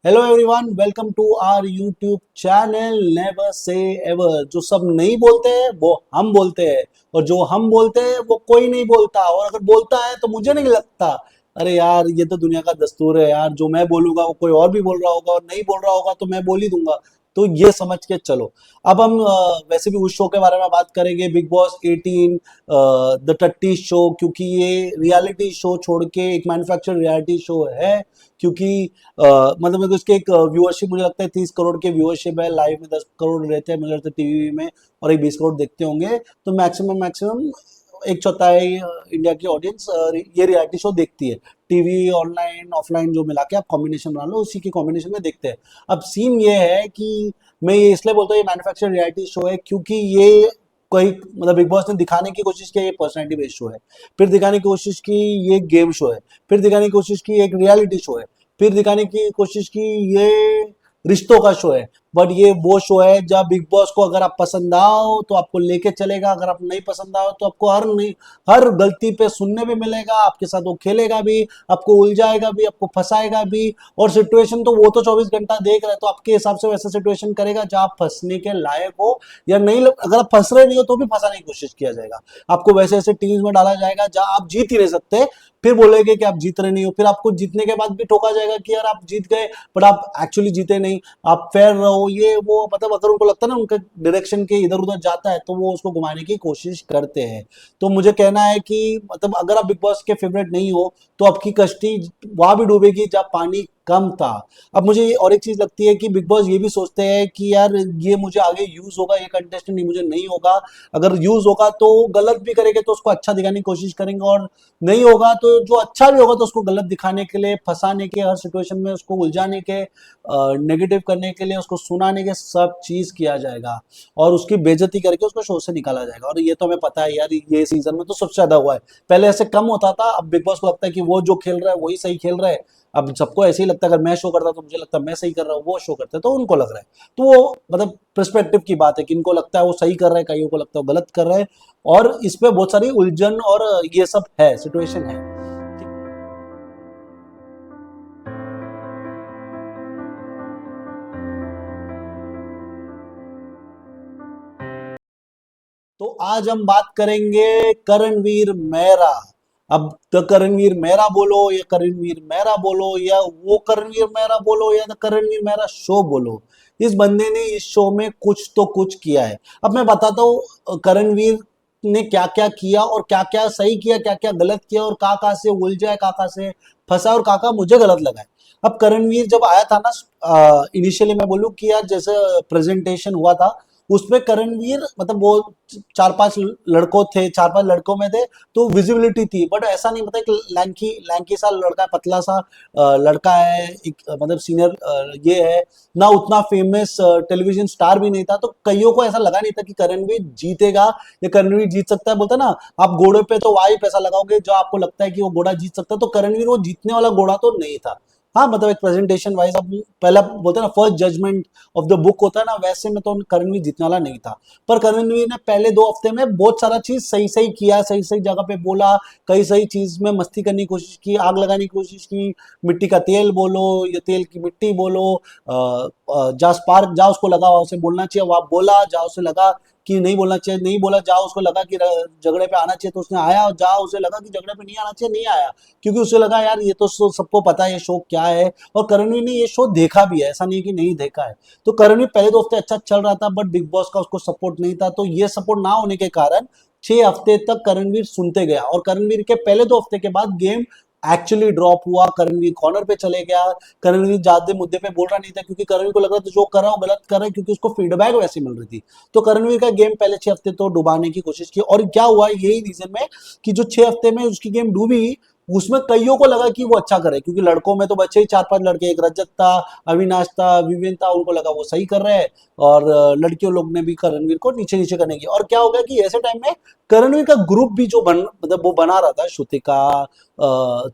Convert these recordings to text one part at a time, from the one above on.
Hello everyone, welcome to our YouTube channel never से ever. जो सब नहीं बोलते हैं वो हम बोलते हैं, और जो हम बोलते हैं वो कोई नहीं बोलता, और अगर बोलता है तो मुझे नहीं लगता। अरे यार, ये तो दुनिया का दस्तूर है यार। जो मैं बोलूंगा वो कोई और भी बोल रहा होगा, और नहीं बोल रहा होगा तो मैं बोल ही दूंगा। तो ये समझ के चलो। अब हम वैसे भी उस शो के बारे में बात करेंगे, बिग बॉस 18 द टट्टी शो, क्योंकि ये रियलिटी शो छोड़ के एक मैन्युफैक्चर रियलिटी शो है। क्योंकि मतलब मेरे को इसके एक व्यूअरशिप मुझे लगता है 30 करोड़ के व्यूअरशिप है। लाइव में 10 करोड़ रहते हैं मुझे लगता है टीवी में, और एक 20 करोड़ देखते होंगे। तो मैक्सिमम मैक्सिमम एक चौथाई इंडिया की ऑडियंस ये रियलिटी शो देखती है। टीवी, ऑनलाइन, ऑफलाइन जो मिला के आप कॉम्बिनेशन बना लो, उसी के कॉम्बिनेशन में देखते हैं। अब सीन ये है कि मैं ये इसलिए बोलता हूँ ये मैन्युफैक्चर रियलिटी शो है, क्योंकि ये कोई मतलब बिग बॉस ने दिखाने की कोशिश की ये पर्सनैलिटी बेस्ड शो है। फिर दिखाने की कोशिश की ये गेम शो है। फिर दिखाने की कोशिश की एक रियलिटी शो है। फिर दिखाने की कोशिश की ये रिश्तों का शो है। बट ये वो शो है जहाँ बिग बॉस को अगर आप पसंद आओ तो आपको लेके चलेगा, अगर आप नहीं पसंद आओ तो आपको हर गलती पे सुनने भी मिलेगा, आपके साथ वो खेलेगा भी, आपको उलझाएगा भी, आपको फंसाएगा भी। और सिचुएशन तो वो तो 24 घंटा देख रहे हैं, तो आपके हिसाब से वैसा सिचुएशन करेगा जहाँ आप फंसने के लायक हो या नहीं। अगर आप फंस रहे नहीं हो तो भी फंसाने की कोशिश किया जाएगा। आपको वैसे ऐसे टीम्स में डाला जाएगा जहां आप जीत ही नहीं सकते। फिर बोलेंगे कि आप जीत रहे नहीं हो, फिर आपको जीतने के बाद भी ठोका जाएगा कि यार आप जीत गए, बट आप एक्चुअली जीते नहीं। आप फेयर रहो, ये वो, मतलब अगर उनको लगता है ना उनके डायरेक्शन के इधर उधर जाता है तो वो उसको घुमाने की कोशिश करते हैं। तो मुझे कहना है कि मतलब अगर आप बिग बॉस के फेवरेट नहीं हो तो आपकी कश्ती वहां भी डूबेगी जहाँ पानी कम था। अब मुझे और एक चीज लगती है कि बिग बॉस ये भी सोचते हैं कि यार ये मुझे आगे यूज होगा, ये कंटेस्टेंट मुझे नहीं होगा। अगर यूज होगा तो गलत भी करेंगे तो उसको अच्छा दिखाने की कोशिश करेंगे, और नहीं होगा तो जो अच्छा भी होगा तो उसको गलत दिखाने के लिए, फंसाने के, हर सिचुएशन में उसको उलझाने के, नेगेटिव करने के लिए, उसको सुनाने के, सब चीज किया जाएगा। और उसकी बेइज्जती करके उसको शो से निकाला जाएगा। और ये तो हमें पता है यार, ये सीजन में तो सबसे ज्यादा हुआ है। पहले ऐसे कम होता था, अब बिग बॉस को लगता है कि वो जो खेल रहा है वही सही खेल रहा है। अब सबको ऐसे ही लगता है, अगर मैं शो करता तो मुझे लगता है मैं सही कर रहा हूँ, वो शो करते तो उनको लग रहा है। तो वो मतलब पर्सपेक्टिव की बात है कि इनको लगता है वो सही कर रहा है, कईयों को लगता है वो गलत कर रहा है। और इसमें बहुत सारी उलझन और ये सब है, सिचुएशन है। तो आज हम बात करेंगे करणवीर मेहरा। अब द करणवीर मेहरा बोलो या करणवीर मेहरा बोलो या वो करणवीर मेहरा बोलो या द करणवीर मेहरा शो बोलो, इस बंदे ने इस शो में कुछ तो कुछ किया है। अब मैं बताता हूँ करणवीर ने क्या क्या किया, और क्या क्या सही किया, क्या क्या गलत किया, और कहाँ कहाँ से उलझा है, कहाँ कहाँ से फंसा, और कहाँ कहाँ मुझे गलत लगा है। अब करणवीर जब आया था ना, इनिशियली मैं बोलूँ कि यार जैसे प्रेजेंटेशन हुआ था उसमें करणवीर मतलब वो चार पांच लड़कों थे, चार पांच लड़कों में थे, तो विजिबिलिटी थी। बट ऐसा नहीं, मतलब एक लैंकी लैंकी सा लड़का, पतला सा लड़का है, एक मतलब सीनियर ये है ना, उतना फेमस टेलीविजन स्टार भी नहीं था। तो कईयों को ऐसा लगा नहीं था कि करणवीर जीतेगा या करणवीर जीत सकता है। बोलते ना, आप घोड़े पे तो वही पैसा लगाओगे जो आपको लगता है कि वो घोड़ा जीत सकता है, तो करणवीर वो जीतने वाला घोड़ा तो नहीं था। हाँ, मतलब एक प्रेजेंटेशन वाइज, अब पहला बोलते हैं ना first judgment of the book होता है ना, वैसे में तो करणवीर जीतने वाला नहीं था। पर करणवीर ने पहले 2 हफ्ते में बहुत सारा चीज सही सही किया, सही सही जगह पे बोला, कई सही चीज में मस्ती करने की कोशिश की, आग लगाने की कोशिश की। मिट्टी का तेल बोलो या तेल की मिट्टी बोलो, जहाँ स्पार्क, जहाँ उसको लगा वहां उसे बोलना चाहिए वहां बोला, जहाँ उसे लगा कि नहीं बोलना चाहिए नहीं बोला, जहाँ उसको लगा कि झगड़े पे आना चाहिए तो उसने आया, और जहाँ उसे लगा कि झगड़े पे नहीं आना चाहिए नहीं आया। क्योंकि उसे लगा यार ये तो सबको पता है ये शो क्या है, और करणवीर ने ये शो देखा भी है, ऐसा नहीं कि नहीं देखा है। तो करणवीर पहले 2 हफ्ते अच्छा चल रहा था, बट बिग बॉस का उसको सपोर्ट नहीं था। तो ये सपोर्ट ना होने के कारण 6 हफ्ते तक करणवीर सुनते गया, और करणवीर के पहले 2 हफ्ते के बाद गेम एक्चुअली ड्रॉप हुआ। करणवीर कॉर्नर पे चले गया। करणवीर ज्यादा मुद्दे पे बोल रहा नहीं था, क्योंकि करणवीर को लग रहा था जो कर रहा हूँ गलत कर रहा है, क्योंकि उसको फीडबैक वैसी मिल रही थी। तो करणवीर का गेम पहले 6 हफ्ते तो डुबाने की कोशिश की, और क्या हुआ यही रीजन में कि जो 6 हफ्ते में उसकी गेम डूबी, उसमें कईयों को लगा कि वो अच्छा करे, क्योंकि लड़कों में तो बच्चे ही चार पांच लड़के, एक रजत था, अविनाश था, विवेन था, उनको लगा वो सही कर रहे हैं। और लड़कियों लोग ने भी करणवीर को नीचे नीचे करने की। और क्या हो गया कि ऐसे टाइम में करणवीर का ग्रुप भी जो मतलब वो बना रहा था, श्रुतिका,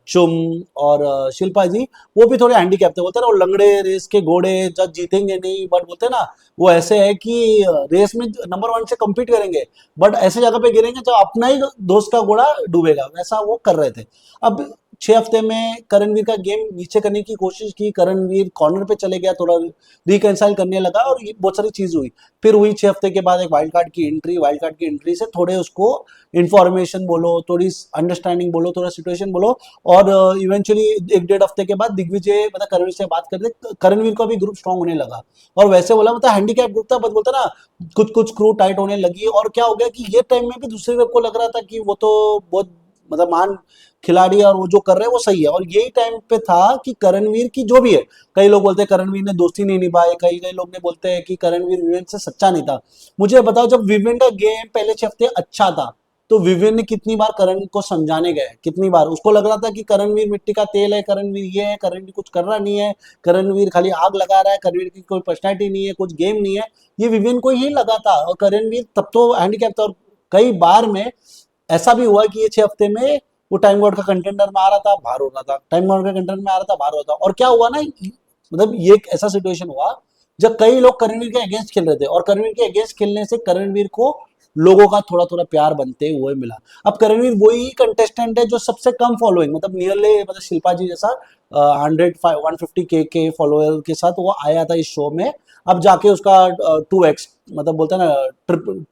चुम और शिल्पा जी, वो भी थोड़े हैंडीकैप थे। बोलते हैं ना, वो लंगड़े रेस के घोड़े, जब जीतेंगे नहीं, बट बोलते हैं ना वो ऐसे है कि रेस में नंबर 1 से compete करेंगे, बट ऐसे जगह पे गिरेंगे जब अपना ही दोस्त का घोड़ा डूबेगा, वैसा वो कर रहे थे। अब 6 हफ्ते में करणवीर का गेम नीचे करने की कोशिश की, करणवीर कॉर्नर पे चले गया, थोड़ा रिकंसाइल करने लगा और ये बहुत सारी चीज हुई। फिर हुई 6 हफ्ते के बाद एक वाइल्ड कार्ड की एंट्री, वाइल्ड कार्ड की एंट्री से थोड़े उसको इन्फॉर्मेशन बोलो, थोड़ी अंडरस्टैंडिंग बोलो, थोड़ा सिचुएशन बोलो, और इवेंचुअली 1 डेढ़ हफ्ते के बाद दिग्विजय मतलब करणवीर से बात करते, करणवीर को भी ग्रुप स्ट्रांग होने लगा। और वैसे बोला मतलब हैंडीकैप ग्रुप था, बस बोलता ना कुछ कुछ क्रू टाइट होने लगी। और क्या हो गया कि ये टाइम में भी दूसरे ग्रुप को लग रहा था कि वो तो बहुत मतलब मान खिलाड़ी और वो जो कर रहे हैं वो सही है। और यही टाइम पे था कि करणवीर की जो भी है, कई लोग बोलते हैं करणवीर ने दोस्ती नहीं निभाई, कई कई लोग ने बोलते हैं कि करणवीर विवेन से सच्चा नहीं था। मुझे बताओ, जब विवेन का गेम पहले 6 हफ्ते अच्छा था तो विवेन ने कितनी बार करण को समझाने गए, कितनी बार उसको लग रहा था कि करणवीर मिट्टी का तेल है, करणवीर ये है, करणवीर कुछ कर रहा नहीं है, करणवीर खाली आग लगा रहा है, करणवीर की कोई पर्सनैलिटी नहीं है, कुछ गेम नहीं है, ये विवेन को ही लगा था। और करणवीर तब तो हैंडीकैप था। और कई बार में ऐसा भी हुआ कि ये 6 हफ्ते में वो टाइम गॉड का कंटेंडर में आ रहा था, बाहर हो रहा था, टाइम गॉड का कंटेंडर में आ रहा था, बाहर होता। और क्या हुआ ना, मतलब ये एक ऐसा सिचुएशन हुआ जब कई लोग करणवीर के अगेंस्ट खेल रहे थे, और करणवीर के अगेंस्ट खेलने से करणवीर को लोगों का थोड़ा थोड़ा प्यार बनते हुए मिला। अब करणवीर वही कंटेस्टेंट है जो सबसे कम फॉलोइंग, मतलब नियरली मतलब शिल्पा जी जैसा 150K के फॉलोअर के साथ वो आया था इस शो में। अब जाके उसका 2x मतलब बोलते हैं ना,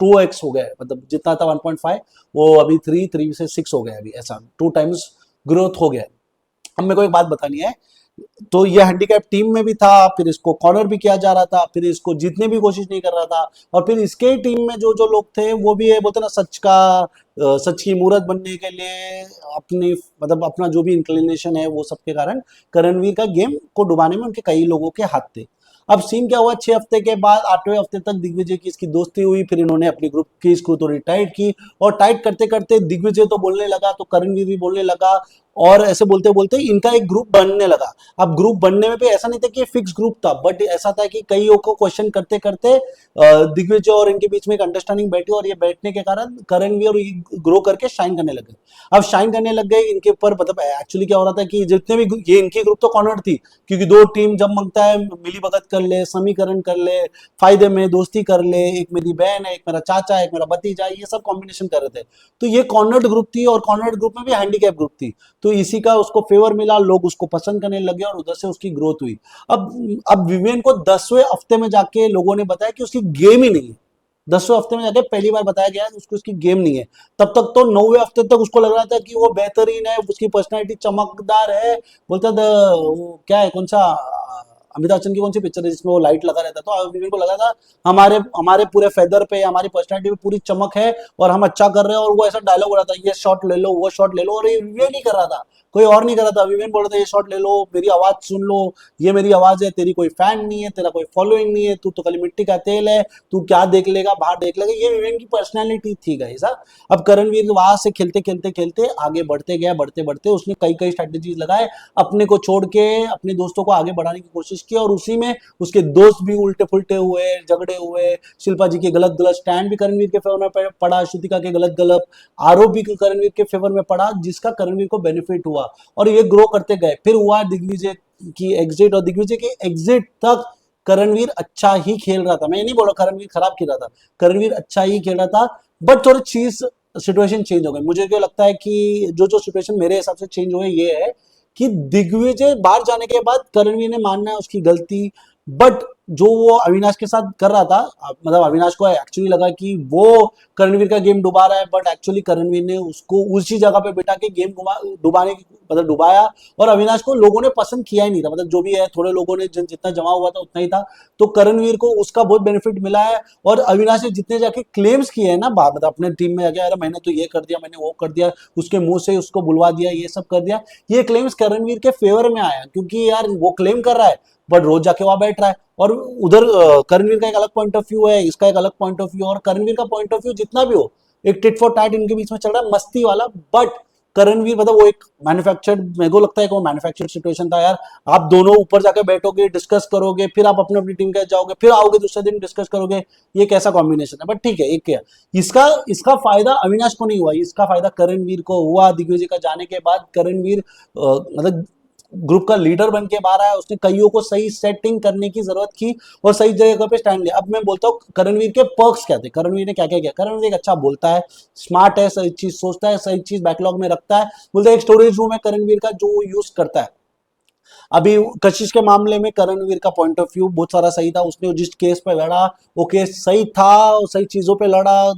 2x हो गया है, मतलब जितना था 1.5 वो अभी 3 से 6 हो गया है, अभी ऐसा 2 टाइम्स ग्रोथ हो गया है। अब मेरे को एक बात बतानी है, तो ये हैंडीकैप टीम में भी था, फिर इसको कॉर्नर भी किया जा रहा था, फिर इसको जीतने की कोशिश नहीं कर रहा था, और फिर इसके टीम में जो जो लोग थे वो भी है बोलते ना सच का सच की मूरत बनने के लिए अपनी मतलब अपना जो भी इंक्लिनेशन है वो सब के कारण करणवीर का गेम को डुबाने में उनके कई लोगों के हाथ थे। अब सीन क्या हुआ, 6 हफ्ते के बाद 8वें हफ्ते तक दिग्विजय की इसकी दोस्ती हुई, फिर इन्होंने अपनी ग्रुप की इसको थोड़ी टाइट की, और टाइट करते करते दिग्विजय तो बोलने लगा तो करणवीर भी बोलने लगा, और ऐसे बोलते बोलते इनका एक ग्रुप बनने लगा। अब ग्रुप बनने में भी ऐसा नहीं था कि फिक्स ग्रुप था, बट ऐसा था कि कईयों को क्वेश्चन करते करते दिग्विजय और इनके बीच में एक अंडरस्टैंडिंग बैठी, और ये बैठने के कारण करणवीर और ग्रो करके शाइन करने लगे। अब शाइन करने लग गए इनके ऊपर, मतलब एक्चुअली क्या हो रहा था कि जितने भी ये इनकी ग्रुप तो कॉर्नर थी, क्योंकि दो टीम जब मांगता है मिली भगत कर ले, समीकरण कर ले, फायदे में दोस्ती कर ले, एक मेरी बहन है, एक मेरा चाचा है, एक मेरा भतीजा है, ये सब कॉम्बिनेशन कर रहे थे। तो ये कॉर्नर्ड ग्रुप थी, और कॉर्नर्ड ग्रुप में भी हैंडीकैप ग्रुप थी, तो इसी का उसको फेवर मिला, लोग उसको पसंद करने लगे और उधर से उसकी ग्रोथ हुई। अब विवेन को 10वें हफ्ते में जाके लोगों ने बताया कि उसकी गेम ही नहीं है। 10वें हफ्ते में जाके पहली बार बताया गया उसको उसकी गेम नहीं है। तब तक तो 9वें हफ्ते तक उसको लग रहा था कि वो बेहतरीन है, उसकी पर्सनैलिटी चमकदार है। बोलता था वो क्या है, कौन सा अमिताभ बच्चन की कौन सी पिक्चर है जिसमें वो लाइट लगा रहता, तो विवेन को लगा था हमारे हमारे पूरे फेदर पे, हमारी पर्सनैलिटी पे पूरी चमक है और हम अच्छा कर रहे हैं। और वो ऐसा डायलॉग हो रहा था, ये शॉट ले लो, वो शॉट ले लो, और ये विवेन नहीं कर रहा था, कोई और नहीं कर रहा था। विवेन बोल रहा था ये शॉट ले लो, मेरी आवाज सुन लो, ये मेरी आवाज है, तेरी कोई फैन नहीं है, तेरा कोई फॉलोइंग नहीं है, तू तो खाली मिट्टी का तेल है, तू क्या देख लेगा, बाहर देख लेगा, ये विवेन की पर्सनैलिटी थी गाइस। अब करणवीर वहां से खेलते खेलते खेलते आगे बढ़ते गया, बढ़ते बढ़ते उसने कई कई स्ट्रेटेजीज लगाए, अपने को छोड़ के अपने दोस्तों को आगे बढ़ाने की कोशिश की, और उसी में उसके दोस्त भी उल्टे फुलटे हुए, झगड़े हुए। शिल्पा जी के गलत गलत स्टैंड भी करणवीर के फेवर में पड़ा, श्रुतिका के गलत गलत आरोप भी करणवीर के फेवर में पड़ा, जिसका करणवीर को बेनिफिट हुआ, और ये ग्रो करते गए। फिर हुआ दिग्विजय की एग्जिट, और दिग्विजय के एग्जिट तक करणवीर अच्छा ही खेल रहा था। मैं नहीं बोल रहा करणवीर खराब खेल रहा था, करणवीर अच्छा ही खेल रहा था, बट थोड़ी चीज सिचुएशन चेंज हो गई। मुझे क्या लगता है कि जो जो सिचुएशन मेरे हिसाब से चेंज हुए ये है कि दिग्विजय बाहर जाने के बाद करणवीर ने मानना है उसकी गलती, बट जो वो अविनाश के साथ कर रहा था, मतलब अविनाश को एक्चुअली लगा कि वो करणवीर का गेम डुबा रहा है, बट एक्चुअली करणवीर ने उसको उसी जगह पे बिठा के गेम डुबाने की मतलब डुबाया, और अविनाश को लोगों ने पसंद किया ही नहीं था, मतलब जो भी है थोड़े लोगों ने जितना जमा हुआ था उतना ही था, तो करणवीर को उसका बहुत बेनिफिट मिला है। और अविनाश ने जितने जाके क्लेम्स किए हैं ना मतलब अपने टीम में जाके, अरे मैंने तो ये कर दिया, मैंने वो कर दिया, उसके मुंह से उसको बुलवा दिया, ये सब कर दिया, ये क्लेम्स करणवीर के फेवर में आया, क्योंकि यार वो क्लेम कर रहा है बट रोज जाके वहां बैठ रहा है। और उधर करणवीर का एक अलग पॉइंट ऑफ व्यू है, इसका एक अलग पॉइंट ऑफ व्यू, और करणवीर का पॉइंट ऑफ व्यू जितना भी हो, एक टिट फॉर टैट इनके बीच में चल रहा है मस्ती वाला, बट करणवीर मतलब वो एक मैन्युफैक्चर्ड, मेरे को लगता है कि वो मैन्युफैक्चर्ड सिचुएशन था यार। आप दोनों ऊपर जाकर बैठोगे, डिस्कस करोगे, फिर आप अपनी अपनी टीम के जाओगे, फिर आओगे दूसरे दिन डिस्कस करोगे, ये कैसा कॉम्बिनेशन है। बट ठीक है, एक क्या इसका इसका फायदा अविनाश को नहीं हुआ, इसका फायदा करणवीर को हुआ। दिग्विजय का जाने के बाद करणवीर मतलब ग्रुप का लीडर बन के बाहर आया, उसने कईयों को सही सेटिंग करने की जरूरत की और सही जगह पे स्टैंड लिया। अब मैं बोलता हूँ करणवीर के पर्क्स क्या थे, करणवीर ने क्या क्या किया। करणवीर एक अच्छा बोलता है, स्मार्ट है, सही चीज सोचता है, सही चीज बैकलॉग में रखता है। बोलते हैं एक स्टोरेज रूम है करणवीर का जो यूज करता है। अभी कशिश के मामले में करणवीर का पॉइंट ऑफ व्यू बहुत सारा सही था, उसने जिस केस पे लड़ा वो केस सही था, सही चीजों पे लड़ा,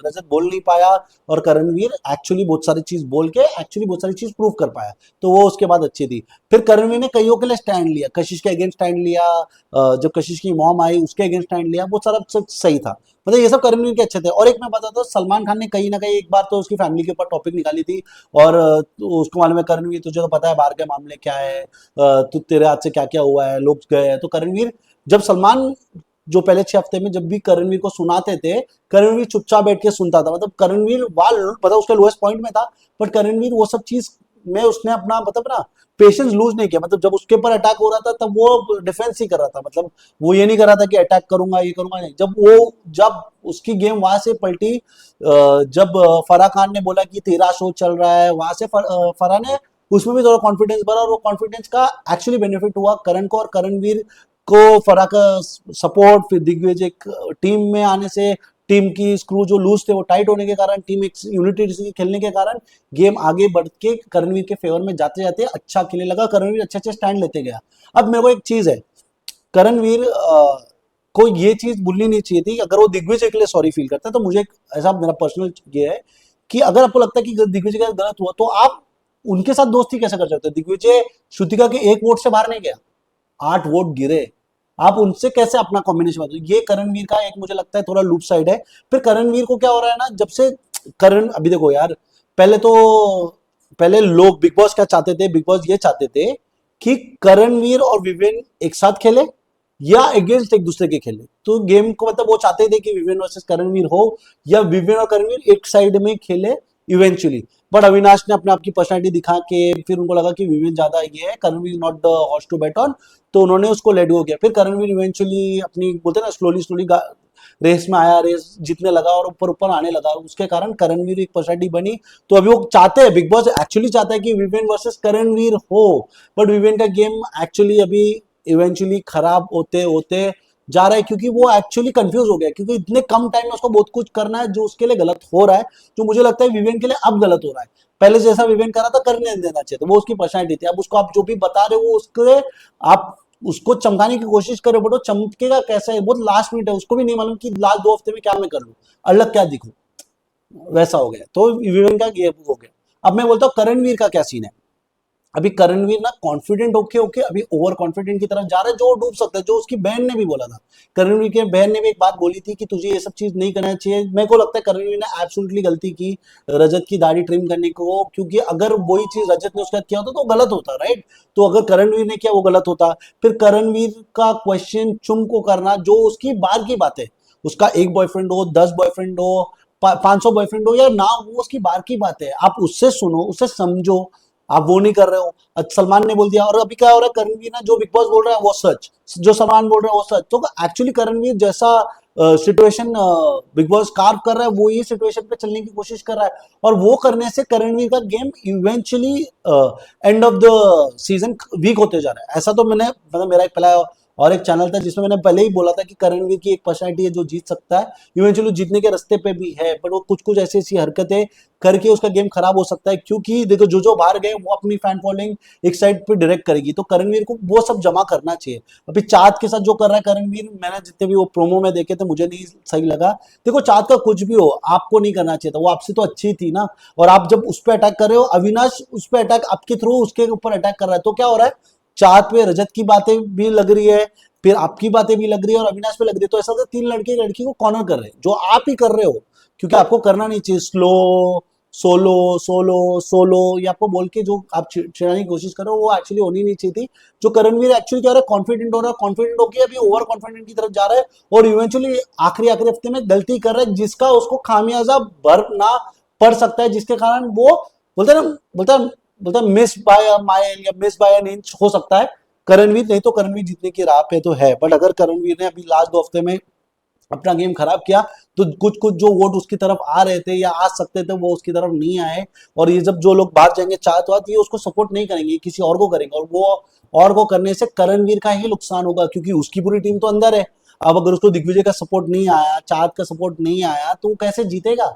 रजत बोल नहीं पाया और करणवीर एक्चुअली बहुत सारी चीज बोल के एक्चुअली बहुत सारी चीज प्रूव कर पाया, तो वो उसके बाद अच्छी थी। फिर करणवीर ने कईयों के लिए स्टैंड लिया, कशिश के अगेंस्ट स्टैंड लिया, जब कशिश की मॉम आई उसके अगेंस्ट स्टैंड लिया, बहुत सारा सब सही था। मतलब ये सब करणवीर के अच्छे थे। और एक मैं बताता हूँ, सलमान खान ने कहीं ना कहीं एक बार तो उसकी फैमिली के ऊपर टॉपिक निकाली थी और तो उसको मालूम है करणवीर तुझे तो पता है बाहर के मामले क्या है, तू तेरे हाथ से क्या क्या हुआ है, लोग गए हैं। तो करणवीर जब सलमान जो पहले 6 हफ्ते में जब भी करणवीर को सुनाते थे, करणवीर चुपचाप बैठ के सुनता था। मतलब करणवीर वाल मतलब उसके लोएस्ट पॉइंट में था, बट करणवीर वो सब चीज में उसने अपना मतलब ना पेशेंस लूज नहीं किया। मतलब जब उसके ऊपर अटैक हो रहा था तब वो डिफेंस ही कर रहा था, मतलब वो ये नहीं कर रहा था कि अटैक करूंगा ये करूंगा, नहीं। जब उसकी गेम वहां से पलटी, जब फराह खान ने बोला कि तेरा शो चल रहा है, वहां से फराह ने उसमें भी थोड़ा कॉन्फिडेंस बढ़ा और वो कॉन्फिडेंस का एक्चुअली बेनिफिट हुआ करण को और करणवीर को। फराह का सपोर्ट, फिर दिग्विजय टीम में आने से टीम की स्क्रू जो लूज थे वो टाइट होने के कारण, टीम एक यूनिटी खेलने के कारण गेम आगे बढ़ के करणवीर के फेवर में जाते जाते अच्छा खेलने लगा, करणवीर अच्छे अच्छे स्टैंड लेते गया। अब मेरे को एक चीज है, करणवीर को ये चीज भूलनी नहीं चाहिए थी। अगर वो दिग्विजय के लिए सॉरी फील करता है तो मुझे ऐसा मेरा पर्सनल ये है कि अगर आपको लगता है कि दिग्विजय का गलत हुआ तो आप उनके साथ दोस्ती कैसे कर सकते हो। दिग्विजय श्रुतिका के 1 वोट से बाहर नहीं गया, 8 वोट गिरे, आप उनसे कैसे अपना कॉम्बिनेशन बताओ। ये करणवीर का एक मुझे लगता है थोड़ा लूप साइड है। फिर करणवीर को क्या हो रहा है ना, जब से करण अभी देखो यार, पहले तो पहले लोग बिग बॉस क्या चाहते थे, बिग बॉस ये चाहते थे कि करणवीर और विवेन एक साथ खेले या अगेंस्ट एक दूसरे के खेले। तो गेम को मतलब वो चाहते थे कि विवेन वर्सेस करणवीर हो या विवेन और करणवीर एक साइड में खेले इवेंचुअली। बट अविनाश ने अपने आप की पर्सनैलिटी दिखा के फिर उनको लगा कि विवेन ज्यादा ये है, Karanveer not the horse to bet on, तो उन्होंने उसको लेट गो किया। फिर करणवीर इवेंचुअली अपनी बोलते ना स्लोली स्लोली रेस में आया, रेस जीतने लगा और ऊपर ऊपर आने लगा, उसके कारण करणवीर एक पर्सनैलिटी बनी। तो अभी वो चाहते हैं, बिग बॉस एक्चुअली चाहता है कि विवेन वर्सेस करणवीर हो, बट विवेन का गेम एक्चुअली अभी इवेंचुअली खराब होते होते जा रहा है, क्योंकि वो एक्चुअली कंफ्यूज हो गया, क्योंकि इतने कम टाइम में उसको बहुत कुछ करना है जो उसके लिए गलत हो रहा है, जो मुझे लगता है विवेन के लिए अब गलत हो रहा है। पहले जैसा विवेन करा था करने देना चाहिए था, वो उसकी पर्सनैलिटी थी। अब उसको आप जो भी बता रहे हो उसके आप उसको चमकाने की कोशिश करो, बट वो चमकेगा कैसे है, बहुत लास्ट मिनट है, उसको भी नहीं मालूम कि लास्ट 2 हफ्ते में क्या मैं कर लूं, अलग क्या दिखूं, वैसा हो गया। तो विवेन का ये हो गया। अब मैं बोलता हूँ करणवीर का क्या सीन है। अभी करणवीर ना कॉन्फिडेंट होके होके अभी ओवर कॉन्फिडेंट की तरफ जा रहा है, जो वो डूब सकता है, जो उसकी बहन ने भी बोला था। करणवीर के बहन ने भी एक बात बोली थी कि तुझे ये सब चीज नहीं करना चाहिए। मेरे को लगता है करणवीर ने एब्सोल्युटली गलती की रजत की दाढ़ी ट्रिम करने को, क्योंकि अगर वही चीज रजत ने उसके साथ किया होता तो गलत होता, राइट। तो अगर करणवीर ने किया वो गलत होता। फिर करणवीर का क्वेश्चन चुम को करना, जो उसकी बाहर की बात है, उसका एक बॉयफ्रेंड हो, 10 बॉयफ्रेंड हो, 500 बॉयफ्रेंड हो या ना, वो उसकी बाहर की बात है, आप उससे सुनो, उससे समझो, आप वो नहीं कर रहे हो। सलमान ने बोल दिया, और अभी क्या हो रहा है, करणवीर ना जो बिग बॉस बोल रहा है वो सच, जो सलमान बोल रहा है वो सच। तो एक्चुअली करणवीर जैसा सिचुएशन बिग बॉस कार्व कर रहा है, वो ये सिचुएशन पे चलने की कोशिश कर रहा है, और वो करने से करणवीर का game eventually end of the season week होते जा रहा है। ऐसा तो मैंने मतलब मेरा एक पहला और एक चैनल था जिसमें मैंने पहले ही बोला था कि करणवीर की एक पर्सनैलिटी है जो जीत सकता है, इवेंचुअली जीतने के रास्ते पे भी है, बट वो कुछ कुछ ऐसी ऐसी हरकतें करके उसका गेम खराब हो सकता है। क्योंकि देखो जो बाहर गए वो अपनी फैन फॉलोइंग एक साइड पे डायरेक्ट करेगी, तो करणवीर को वो सब जमा करना चाहिए। अभी चाँद के साथ जो कर रहा है करणवीर, मैंने जितने भी वो प्रोमो में देखे थे मुझे नहीं सही लगा। देखो चाँद का कुछ भी हो आपको नहीं करना चाहिए था, वो आपसे तो अच्छी थी ना, और आप जब उस पर अटैक कर रहे हो, अविनाश उस पर अटैक आपके थ्रू उसके ऊपर अटैक कर रहा है, तो क्या हो रहा है, चाँद पे रजत की बातें भी लग रही है, फिर आपकी बातें भी लग रही है और अविनाश पे लग रही है, तो ऐसा होता है 3 लड़के लड़की को कॉर्नर कर रहे हैं, जो आप ही कर रहे हो, क्योंकि आपको करना नहीं चाहिए। स्लो सोलो सोलो सोलो ये आपको बोल के जो आप चिढ़ाने की कोशिश करो वो एक्चुअली होनी नहीं चाहिए थी। जो करणवीर एक्चुअली क्या हो रहा है, कॉन्फिडेंट हो रहा है, कॉन्फिडेंट होकर अभी ओवर कॉन्फिडेंट की तरफ जा रहा है और इवेंचुअली आखिरी आखिरी हफ्ते में गलती कर रहा है जिसका उसको खामियाजा भरना पड़ सकता है, जिसके कारण वो बोलते ना बोलता मिस बाय माइल या मिस बाय एन इंच हो सकता है करणवीर। नहीं तो करणवीर जीतने की राह पे तो है, बट अगर करणवीर ने अभी लास्ट 2 हफ्ते में अपना गेम खराब किया, तो कुछ कुछ जो वोट उसकी तरफ आ रहे थे या आ सकते थे वो उसकी तरफ नहीं आए। और ये जब जो लोग बाहर जाएंगे चाहत वात, ये उसको सपोर्ट नहीं करेंगे, किसी और को करेंगे, और वो और को करने से करणवीर का ही नुकसान होगा, क्योंकि उसकी पूरी टीम तो अंदर है। अब अगर उसको दिग्विजय का सपोर्ट नहीं आया, चाहत का सपोर्ट नहीं आया, तो वो कैसे जीतेगा?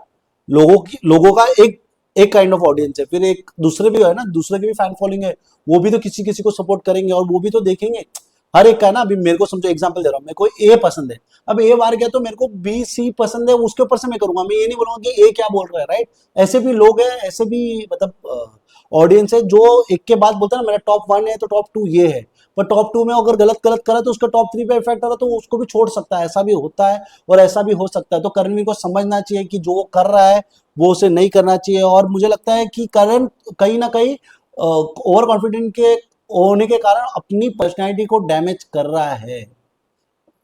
लोगों का एक एक काइंड ऑफ ऑडियंस है, फिर एक दूसरे भी है ना, दूसरे की भी फैन फॉलोइंग है, वो भी तो किसी किसी को सपोर्ट करेंगे और वो भी तो देखेंगे। हर एक का है ना। अभी मेरे को समझो, एग्जांपल दे रहा हूँ, मेरे को ए पसंद है, अब ए बार गया तो मेरे को बी सी पसंद है, उसके ऊपर से मैं करूंगा, मैं ये नहीं बोलूंगा कि ए क्या बोल रहा है, राइट? ऐसे भी लोग हैं, ऐसे भी मतलब ऑडियंस है जो एक के बाद बोलता है ना, मेरा टॉप वन है तो टॉप टू ये है, पर टॉप टू में अगर गलत गलत करा तो उसका टॉप थ्री पे इफेक्ट आ रहा, तो उसको भी छोड़ सकता है, ऐसा भी होता है और ऐसा भी हो सकता है। तो करणवीर को समझना चाहिए कि जो वो कर रहा है वो उसे नहीं करना चाहिए। और मुझे लगता है कि करण कहीं ना कहीं ओवर कॉन्फिडेंट के होने के कारण अपनी पर्सनैलिटी को डैमेज कर रहा है,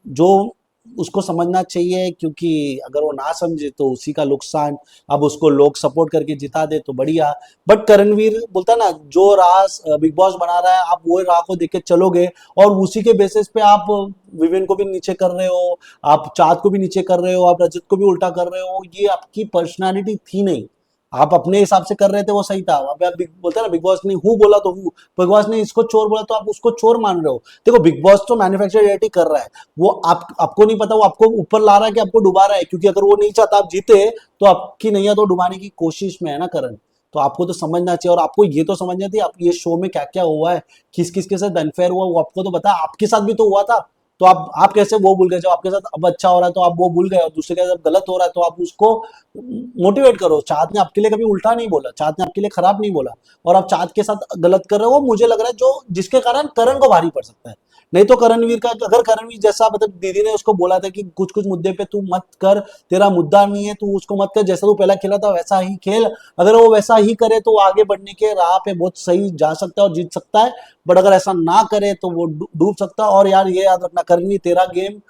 जो उसको समझना चाहिए, क्योंकि अगर वो ना समझे तो उसी का नुकसान। अब उसको लोग सपोर्ट करके जिता दे तो बढ़िया। बट करणवीर बोलता है ना, जो राह बिग बॉस बना रहा है, आप वो राह को देख के चलोगे और उसी के बेसिस पे आप विवेन को भी नीचे कर रहे हो, आप चाँद को भी नीचे कर रहे हो, आप रजत को भी उल्टा कर रहे हो, ये आपकी पर्सनालिटी थी नहीं। आप अपने हिसाब से कर रहे थे, वो सही था। अबे आप बोलते हैं ना, बिग बॉस ने हु बोला तो हु, बिग बॉस ने इसको चोर बोला तो आप उसको चोर मान रहे हो। देखो, बिग बॉस तो मैन्युफैक्चर रियलिटी कर रहा है, वो आपको नहीं पता वो आपको ऊपर ला रहा है कि आपको डुबा रहा है, क्योंकि अगर वो नहीं चाहता आप जीते तो आपकी नैया तो डुबाने की कोशिश में है ना करण। तो आपको तो समझना चाहिए, और आपको ये तो समझना चाहिए आप ये शो में क्या क्या हुआ है, किस किस के साथ अनफेयर हुआ, वो आपको तो पता है, आपके साथ भी तो हुआ था। तो आप कैसे वो भूल गए? जब आपके साथ अब अच्छा हो रहा है तो आप वो भूल गए, और दूसरे के साथ गलत हो रहा है तो आप उसको मोटिवेट करो। चाहत ने आपके लिए कभी उल्टा नहीं बोला, चाहत ने आपके लिए खराब नहीं बोला, और आप चाहत के साथ गलत कर रहे हो, मुझे लग रहा है जो जिसके कारण करण को भारी पड़ सकता है। नहीं तो करणवीर का, अगर करणवीर जैसा मतलब दीदी ने उसको बोला था कि कुछ कुछ मुद्दे पे तू मत कर, तेरा मुद्दा नहीं है, तू उसको मत कर, जैसा तू पहला खेला था वैसा ही खेल, अगर वो वैसा ही करे तो वो आगे बढ़ने के राह पे बहुत सही जा सकता है और जीत सकता है। बट अगर ऐसा ना करे तो वो डूब सकता है। और यार ये याद रखना, करणवीर तेरा गेम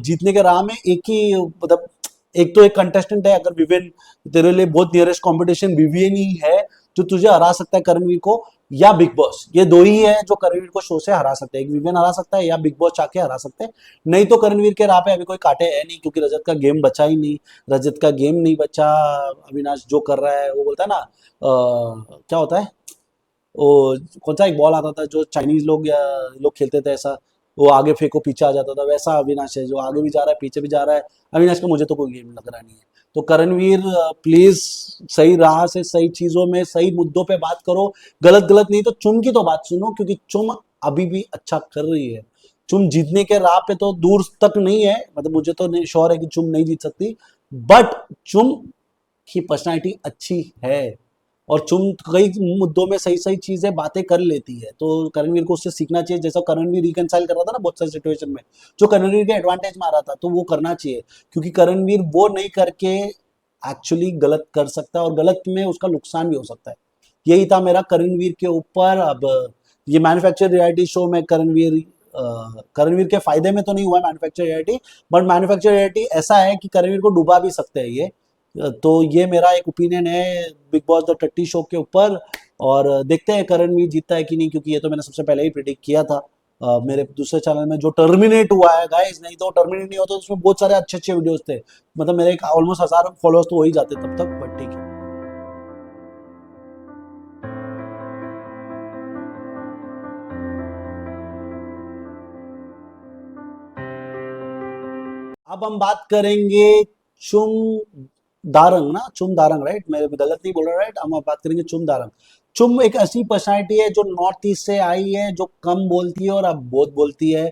जीतने के राह में एक ही मतलब, एक तो एक कंटेस्टेंट है, अगर विवेन तेरे लिए बहुत नियरेस्ट कंपटीशन विवेन ही है जो तुझे हरा सकता है करणवीर को, या बिग बॉस, ये दो ही है जो करणवीर को शो से हरा सकते हैं। एक विवेन हरा सकता है या बिग बॉस चाके हरा सकते हैं। नहीं तो करणवीर के राह पे अभी कोई कांटे है नहीं, क्योंकि रजत का गेम बचा ही नहीं, रजत का गेम नहीं बचा। अविनाश जो कर रहा है वो बोलता है ना, क्या होता है वो, कौन सा एक बॉल आता था जो चाइनीज लोग या लोग खेलते थे ऐसा, वो आगे फेंको पीछे आ जाता था, वैसा अविनाश है जो आगे भी जा रहा है पीछे भी जा रहा है। अविनाश का मुझे तो कोई गेम लग रहा नहीं है। तो करणवीर प्लीज सही राह से, सही चीजों में, सही मुद्दों पे बात करो, गलत गलत नहीं तो चुम की तो बात सुनो, क्योंकि चुम अभी भी अच्छा कर रही है। चुम जीतने के राह पे तो दूर तक नहीं है, मतलब मुझे तो नहीं श्योर है कि चुम नहीं जीत सकती, बट चुम की पर्सनालिटी अच्छी है और चुम कई मुद्दों में सही सही चीजें बातें कर लेती है। तो करणवीर को उससे सीखना चाहिए, जैसा करणवीर रिकनसाइल कर रहा था ना बहुत सारी सिचुएशन में, जो करणवीर के एडवांटेज में आ रहा था, तो वो करना चाहिए, क्योंकि करणवीर वो नहीं करके एक्चुअली गलत कर सकता है और गलत में उसका नुकसान भी हो सकता है। यही था मेरा करणवीर के ऊपर। अब ये मैन्युफैक्चर रियलिटी शो में करणवीर के फायदे में तो नहीं हुआ manufacture reality, but manufacture reality ऐसा है कि करणवीर को डुबा भी सकते हैं ये। तो ये मेरा एक ओपिनियन है बिग बॉस द टट्टी शो के ऊपर। और देखते हैं करणवीर जीतता है कि नहीं, क्योंकि ये तो मैंने सबसे पहले ही प्रिडिक्ट किया था मेरे दूसरे चैनल में, जो टर्मिनेट हुआ है गाइस। नहीं तो टर्मिनेट नहीं होता तो उसमें बहुत सारे अच्छे अच्छे वीडियोस थे, मतलब मेरे ऑलमोस्ट 1000 फॉलोअर्स तो हो ही जाते तब तक, बट ठीक है। अब हम बात करेंगे चुम दारंग ना, चुम दारंग, राइट? मैं गलत नहीं बोल रहा, राइट? हम अब बात करेंगे चुम दारंग। चुम एक ऐसी पर्सनैलिटी है जो नॉर्थ ईस्ट से आई है, जो कम बोलती है और अब बहुत बोलती है।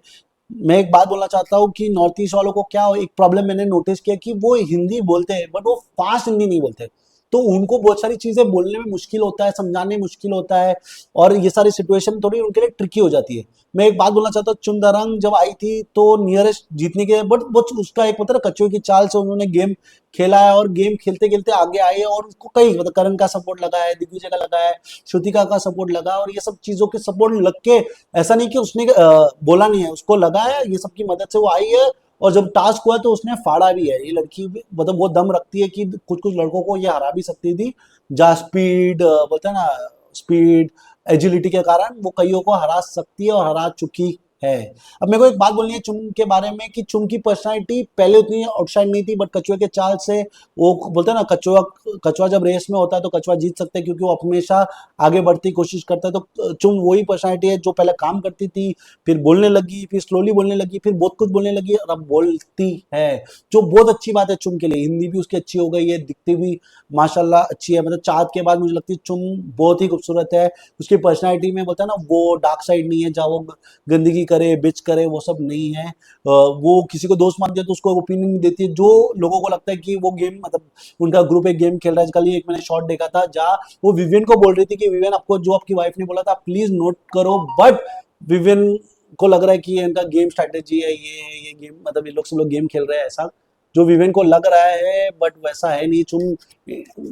मैं एक बात बोलना चाहता हूँ कि नॉर्थ ईस्ट वालों को क्या एक प्रॉब्लम मैंने नोटिस किया कि वो हिंदी बोलते हैं बट वो फास्ट हिंदी नहीं बोलते, तो उनको बहुत सारी चीजें बोलने में मुश्किल होता है, समझाने में मुश्किल होता है, और ये सारी सिचुएशन थोड़ी उनके लिए ट्रिकी हो जाती है। मैं एक बात बोलना चाहता हूँ, चुनदारंग जब आई थी तो नियरेस्ट जीतने के, बट वो उसका एक मतलब कचुए की चाल से उन्होंने गेम खेला है और गेम खेलते खेलते आगे आए हैं, और उसको कई मतलब करण का सपोर्ट लगा है, दिग्विजय का लगा है, श्रुतिका का सपोर्ट लगा है, और ये सब चीजों के सपोर्ट लग के, ऐसा नहीं कि उसने बोला नहीं है, उसको लगा है, ये सबकी मदद से वो आई है। और जब टास्क हुआ तो उसने फाड़ा भी है। ये लड़की मतलब वो दम रखती है कि कुछ कुछ लड़कों को ये हरा भी सकती थी, जहाँ स्पीड बोलते हैं ना, स्पीड एजिलिटी के कारण वो कईयों को हरा सकती है और हरा चुकी है। अब मेरे को एक बात बोलनी है चुम के बारे में कि चुम की पर्सनालिटी पहले उतनी आउटसाइड नहीं थी, बट कछुए के चाल से वो बोलते हैं ना, कछुआ कछुआ जब रेस में होता है तो कछुआ जीत सकता है क्योंकि वो हमेशा आगे बढ़ती कोशिश करता है। तो चुम वही पर्सनालिटी है जो पहले काम करती थी, फिर बोलने लगी, फिर स्लोली बोलने लगी, फिर बहुत कुछ बोलने लगी और अब बोलती है, जो बहुत अच्छी बात है चुम के लिए। हिंदी भी उसकी अच्छी हो गई है, दिखती भी माशाल्लाह अच्छी है। मतलब चाँद के बाद मुझे लगती है चुम बहुत ही खूबसूरत है। उसकी पर्सनालिटी में बोलता है ना, वो डार्क साइड नहीं है जहाँ वो गंदगी करे, बिच करे, वो सब नहीं है। वो किसी को दोस्त मानती है तो उसको ओपिनियन देती है। जो लोगों को लगता है कि वो गेम, मतलब उनका ग्रुप एक गेम खेल रहा है, कल ही एक मैंने शॉट देखा था जहाँ वो विवियन को बोल रही थी कि विवियन, आपको जो आपकी वाइफ ने बोला था प्लीज नोट करो, बट विवियन को लग रहा है कि इनका गेम स्ट्रैटेजी है, ये गेम, मतलब ये लोग सब लोग गेम खेल रहे हैं ऐसा जो विवेन को लग रहा है, बट वैसा है नहीं। चुम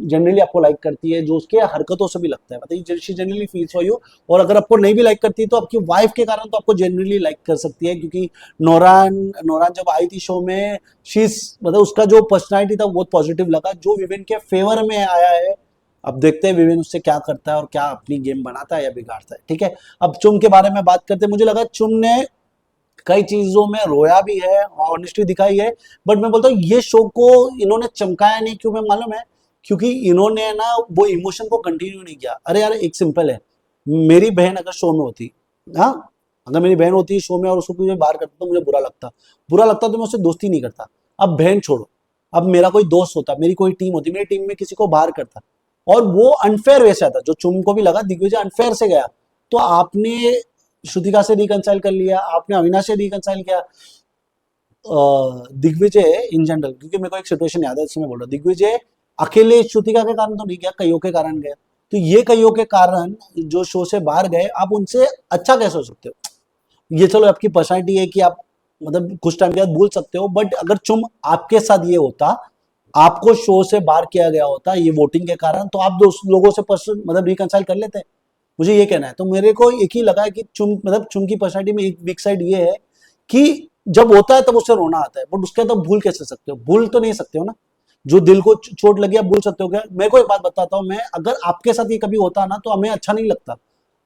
जनरली आपको लाइक करती है, जो उसके हरकतों से भी लगता है, मतलब she generally feels for you. और अगर आपको नहीं भी लाइक करती तो आपकी वाइफ के कारण तो आपको जनरली लाइक कर सकती है, क्योंकि नौरान नौरान जब आई थी शो में, शीज मतलब उसका जो पर्सनालिटी था बहुत पॉजिटिव लगा, जो विवेन के फेवर में आया है। अब देखते हैं विवेन उससे क्या करता है और क्या अपनी गेम बनाता है या बिगाड़ता है। ठीक है, अब चुम के बारे में बात करते हैं। मुझे लगा चुम ने कई चीजों में रोया भी है, ऑनेस्टी दिखाई है, बट मैं बोलता हूँ ये शो को इन्होंने चमकाया नहीं, क्यों मैं मालूम है, क्योंकि इन्होंने ना वो इमोशन को कंटिन्यू नहीं किया। अरे यार एक सिंपल है, मेरी बहन अगर शो में होती, हाँ, अगर मेरी बहन होती शो में और उसको मुझे बाहर करता तो मुझे बुरा लगता तो मैं उससे दोस्ती नहीं करता। अब बहन छोड़ो, अब मेरा कोई दोस्त होता, मेरी कोई टीम होती, मेरी टीम में किसी को बाहर करता और वो अनफेयर वे से आता, जो चुम को भी लगा दिग्विजय अनफेयर से गया, तो आपने श्रुतिका से रिकनसाइल कर लिया, आपने अविनाश से रिकनसाइल किया, दिग्विजय इन जनरल, क्योंकि मेरे को एक सिचुएशन याद है इसमें बोल रहा, दिग्विजय अकेले श्रुतिका के कारण तो नहीं गया, कईयों के कारण गया। तो ये कईयों के कारण जो शो से बाहर गए, आप उनसे अच्छा कैसे हो सकते हो? ये चलो आपकी पर्सनैलिटी है कि आप मतलब कुछ टाइम के बाद भूल सकते हो, बट अगर चुम आपके साथ ये होता, आपको शो से बाहर किया गया होता ये वोटिंग के कारण, तो आप दोस्त लोगों से पर्सन मतलब रिकनसाइल कर लेते। मुझे ये कहना है। तो मेरे को एक ही लगा है कि चुम मतलब चुम की पर्सनैलिटी में एक वीक साइड ये है कि जब होता है तब उससे रोना आता है, बट उसके बाद भूल कैसे सकते हो? भूल तो नहीं सकते हो ना। जो दिल को चोट लगी आप भूल सकते हो क्या? मैं को एक बात बताता हूँ, मैं अगर आपके साथ ये कभी होता ना तो हमें अच्छा नहीं लगता,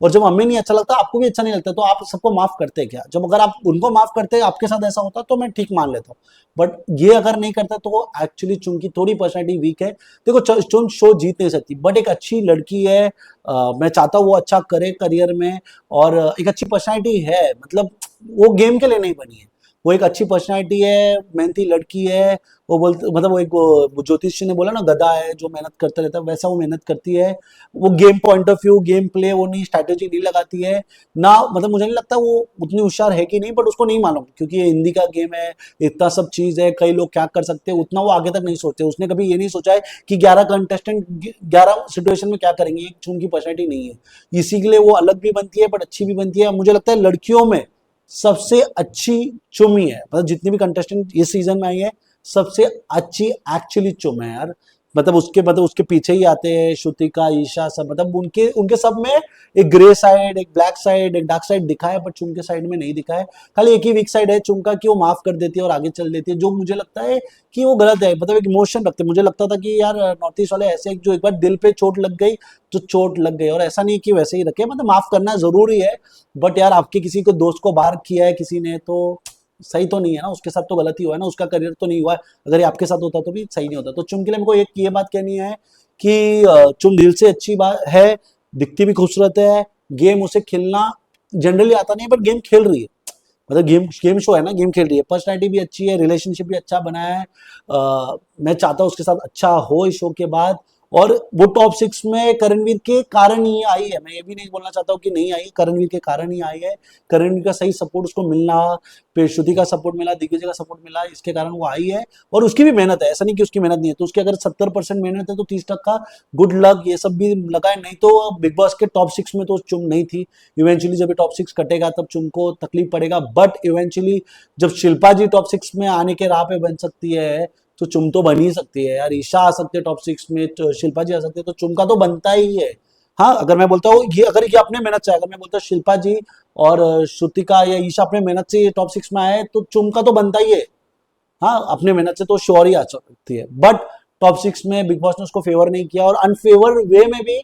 और जब हमें नहीं अच्छा लगता आपको भी अच्छा नहीं लगता, तो आप सबको माफ करते हैं क्या? जब अगर आप उनको माफ करते आपके साथ ऐसा होता तो मैं ठीक मान लेता हूँ, बट ये अगर नहीं करता तो एक्चुअली चुम की थोड़ी पर्सनैलिटी वीक है। देखो चुम शो जीत नहीं सकती, बट एक अच्छी लड़की है। मैं चाहता हूँ वो अच्छा करे करियर में, और एक अच्छी पर्सनैलिटी है, मतलब वो गेम के लिए नहीं बनी है, वो एक अच्छी पर्सनैलिटी है, मेहनती लड़की है। वो बोलते मतलब वो एक वो ज्योतिष ने बोला ना, गधा है जो मेहनत करता रहता है, वैसा वो मेहनत करती है। वो game point of view, game play, वो नहीं स्ट्रैटेजी नहीं लगाती है ना। मतलब मुझे नहीं लगता वो उतनी होशियार है कि नहीं, बट उसको नहीं मालूम, क्योंकि ये हिंदी का गेम है, इतना सब चीज है, कई लोग क्या कर सकते हैं, उतना वो आगे तक नहीं सोचते। उसने कभी ये नहीं सोचा है कि 11 कंटेस्टेंट 11 सिचुएशन में क्या करेंगे। एक चुन की पर्सनैलिटी नहीं है, इसी के लिए वो अलग भी बनती है बट अच्छी भी बनती है। मुझे लगता है लड़कियों में सबसे अच्छी चुम ही है, मतलब जितनी भी कंटेस्टेंट इस सीजन में आई है सबसे अच्छी एक्चुअली चुम है यार। मतलब उसके पीछे ही आते हैं श्रुतिका, ईशा, सब मतलब उनके उनके सब में एक ग्रे साइड, एक ब्लैक साइड, एक डार्क साइड दिखा है, बट चुम के साइड में नहीं दिखा है। खाली एक ही वीक साइड है चुम का कि वो माफ कर देती है और आगे चल देती है, जो मुझे लगता है कि वो गलत है। मतलब एक इमोशन रखते, मुझे लगता था कि यार नॉर्थ ईस्ट वाले ऐसे, जो एक बार दिल पे चोट लग गई तो चोट लग गई, और ऐसा नहीं कि वैसे ही रखे, मतलब माफ करना जरूरी है। बट यार आपके किसी को दोस्त को बाहर किया है किसी ने तो सही तो नहीं है ना, उसके साथ तो गलती हुआ है ना, उसका करियर तो नहीं हुआ है। अगर ये आपके साथ होता तो भी सही नहीं होता। तो चुम के लिए मेरे को एक ये बात कहनी है कि चुम दिल से अच्छी बात है, दिखती भी खूबसूरत है, गेम उसे खेलना जनरली आता नहीं, बट गेम खेल रही है, मतलब गेम गेम शो है ना, गेम खेल रही है। पर्सनैलिटी भी अच्छी है, रिलेशनशिप भी अच्छा बनाया है। मैं चाहता हूँ उसके साथ अच्छा हो इस शो के बाद। और वो टॉप 6 में करणवीर के कारण ही आई है, मैं ये भी नहीं बोलना चाहता हूँ कि नहीं आई, करणवीर के कारण ही आई है। करणवीर का सही सपोर्ट उसको मिलना, फिर श्रुति का सपोर्ट मिला, दिग्विजय का सपोर्ट मिला, इसके कारण वो आई है। और उसकी भी मेहनत है, ऐसा नहीं कि उसकी मेहनत नहीं है। तो उसकी अगर 70% मेहनत है तो 30% गुड लक ये सब भी लगा है, नहीं तो बिग बॉस के टॉप 6 में तो चुम नहीं थी। इवेंचुअली जब टॉप 6 कटेगा तब चुम को तकलीफ पड़ेगा, बट इवेंचुअली जब शिल्पा जी टॉप 6 में आने के राह पे बन सकती है तो चुम तो बन ही सकती है यार। ईशा आ सकती है टॉप 6 में, तो शिल्पा जी आ सकती है, तो चुम का तो बनता ही है। हाँ, अगर मैं बोलता हूँ ये, अगर ये अपने मेहनत से, अगर मैं बोलता हूँ शिल्पा जी और श्रुतिका या ईशा अपने मेहनत से ये टॉप 6 में आए तो चुम का तो बनता ही है। हाँ, अपने मेहनत से तो श्योर ही आ सकती है, बट टॉप 6 में बिग बॉस ने उसको फेवर नहीं किया, और अनफेवर वे में भी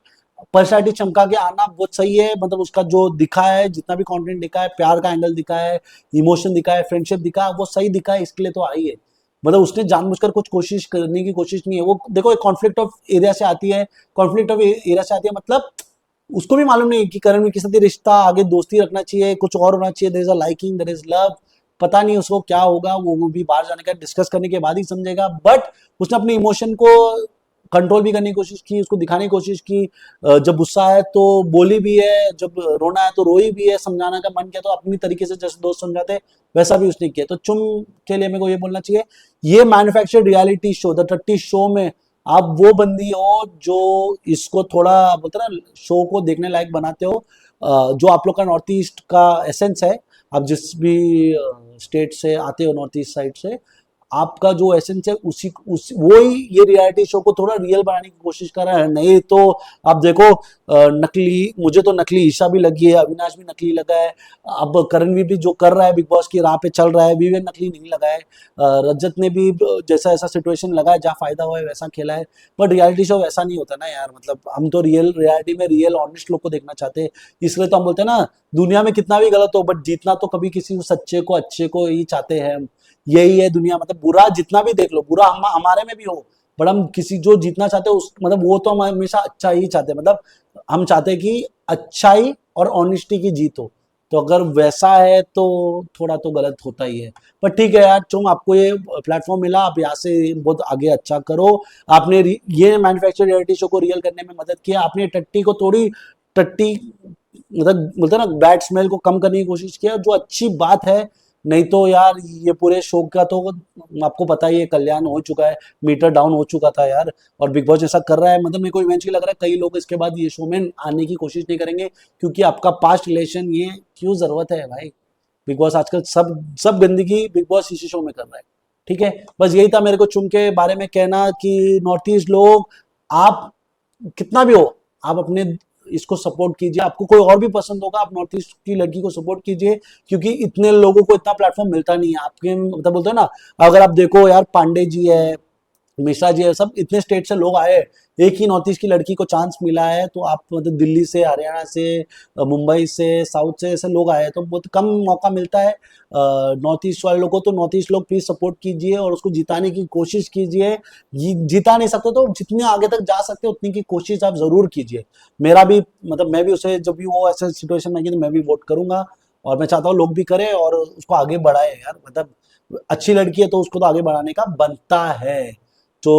पर्सनैलिटी चमका के आना बहुत सही है, मतलब उसका जो दिखा है, जितना भी कंटेंट दिखा है, प्यार का एंगल दिखा है, इमोशन दिखा है, फ्रेंडशिप दिखा है, वो सही दिखा है, इसके लिए तो आई है। मतलब उसने जानबूझकर कुछ कोशिश करने की कोशिश नहीं है वो। देखो एक कॉन्फ्लिक्ट ऑफ एरिया से आती है, कॉन्फ्लिक्ट ऑफ एरिया से आती है, मतलब उसको भी मालूम नहीं कि करण के साथ ये रिश्ता आगे दोस्ती रखना चाहिए, कुछ और होना चाहिए, there is a liking, there is love, पता नहीं उसको क्या होगा, वो भी बाहर जाने का डिस्कस करने के बाद ही समझेगा। बट उसने अपने इमोशन को कंट्रोल भी करने की कोशिश की, उसको दिखाने की कोशिश की। जब गुस्सा है तो बोली भी है, जब रोना है तो रोई भी है, समझाना का मन किया तो अपनी तरीके से जैसे दोस्त समझाते वैसा भी उसने किया। तो चुम के लिए मेरे को ये बोलना चाहिए, ये मैन्युफैक्चर्ड रियलिटी शो द टट्टी शो में आप वो बंदी हो जो इसको थोड़ा बोलते ना शो को देखने लायक बनाते हो। जो आप लोग का नॉर्थ ईस्ट का एसेंस है, आप जिस भी स्टेट से आते हो नॉर्थ ईस्ट साइड से, आपका जो एसेंस है उस वो ही ये रियलिटी शो को थोड़ा रियल बनाने की कोशिश कर रहा है। नहीं तो आप देखो नकली, मुझे तो नकली ईशा भी लगी है, अविनाश भी नकली लगा है, अब करणवीर भी जो कर रहा है बिग बॉस की राह पे चल रहा है, विवेक नकली नहीं लगा है, रजत ने भी जैसा ऐसा सिचुएशन लगा है जहाँ फायदा हुआ है वैसा खेला है। बट रियलिटी शो वैसा नहीं होता ना यार, मतलब हम तो रियल रियलिटी में रियल ऑनेस्ट लोग को देखना चाहते हैं। इसलिए तो हम बोलते हैं ना, दुनिया में कितना भी गलत हो बट जीतना तो कभी किसी सच्चे को अच्छे को ही चाहते हैं हम। यही है दुनिया, मतलब बुरा जितना भी देख लो, बुरा हमारे में भी हो, बट हम किसी जो जीतना चाहते हैं उस मतलब वो तो हम हमेशा अच्छा ही चाहते हैं, मतलब हम चाहते हैं कि अच्छाई और ऑनेस्टी की जीत हो। तो अगर वैसा है तो थोड़ा तो गलत होता ही है। पर ठीक है यार, तुम आपको ये प्लेटफॉर्म मिला, आप यहाँ से बहुत आगे अच्छा करो। आपने ये मैन्युफैक्चर रियलिटी शो को रियल करने में मदद किया, आपने टट्टी को थोड़ी टट्टी मतलब बोलते हैं ना बैड स्मेल को कम करने की कोशिश किया, जो अच्छी बात है। नहीं तो यार ये पूरे शो का तो आपको पता ही है, कल्याण हो चुका है, मीटर डाउन हो चुका था यार। और बिग बॉस ऐसा कर रहा है, मतलब मेरे को इवेंचुअली लग रहा है कई लोग इसके बाद ये शो में आने की कोशिश नहीं करेंगे, क्योंकि आपका पास्ट रिलेशन ये क्यों जरूरत है भाई। बिग बॉस आजकल सब सब गंदगी बिग बॉस इसी शो में कर रहा है। ठीक है, बस यही था मेरे को चुन के बारे में कहना कि नॉर्थ ईस्ट लोग, आप कितना भी हो, आप अपने इसको सपोर्ट कीजिए। आपको कोई और भी पसंद होगा, आप नॉर्थ ईस्ट की लड़की को सपोर्ट कीजिए, क्योंकि इतने लोगों को इतना प्लेटफॉर्म मिलता नहीं है। आपके मतलब बोलते हैं ना, अगर आप देखो यार पांडे जी है, मिश्रा जी है, सब इतने स्टेट से लोग आए, एक ही नॉर्थ ईस्ट की लड़की को चांस मिला है। तो आप मतलब दिल्ली से, हरियाणा से, मुंबई से, साउथ से ऐसे लोग आए हैं, तो बहुत कम मौका मिलता है नॉर्थ ईस्ट वाले लोगों को। तो नॉर्थ ईस्ट लोग प्लीज सपोर्ट कीजिए और उसको जिताने की कोशिश कीजिए। जिता नहीं सकते तो जितने आगे तक जा सकते उतनी की कोशिश आप जरूर कीजिए। मेरा भी मतलब मैं भी उसे जब भी वो ऐसे सिचुएशन में तो मैं भी वोट करूंगा, और मैं चाहता हूँ लोग भी करें और उसको आगे बढ़ाए यार। मतलब अच्छी लड़की है तो उसको तो आगे बढ़ाने का बनता है। तो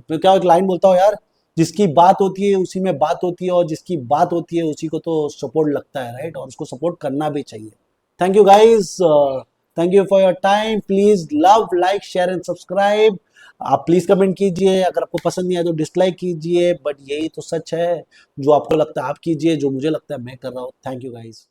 मैं क्या एक लाइन बोलता हूँ यार, जिसकी बात होती है उसी में बात होती है, और जिसकी बात होती है उसी को तो सपोर्ट लगता है, राइट, और उसको सपोर्ट करना भी चाहिए। Thank you guys, thank you for your time. Please love, like, share and subscribe. आप प्लीज कमेंट कीजिए, अगर आपको पसंद नहीं आया तो डिसलाइक कीजिए, बट यही तो सच है। जो आपको लगता है आप कीजिए, जो मुझे लगता है मैं कर रहा हूँ। Thank you guys.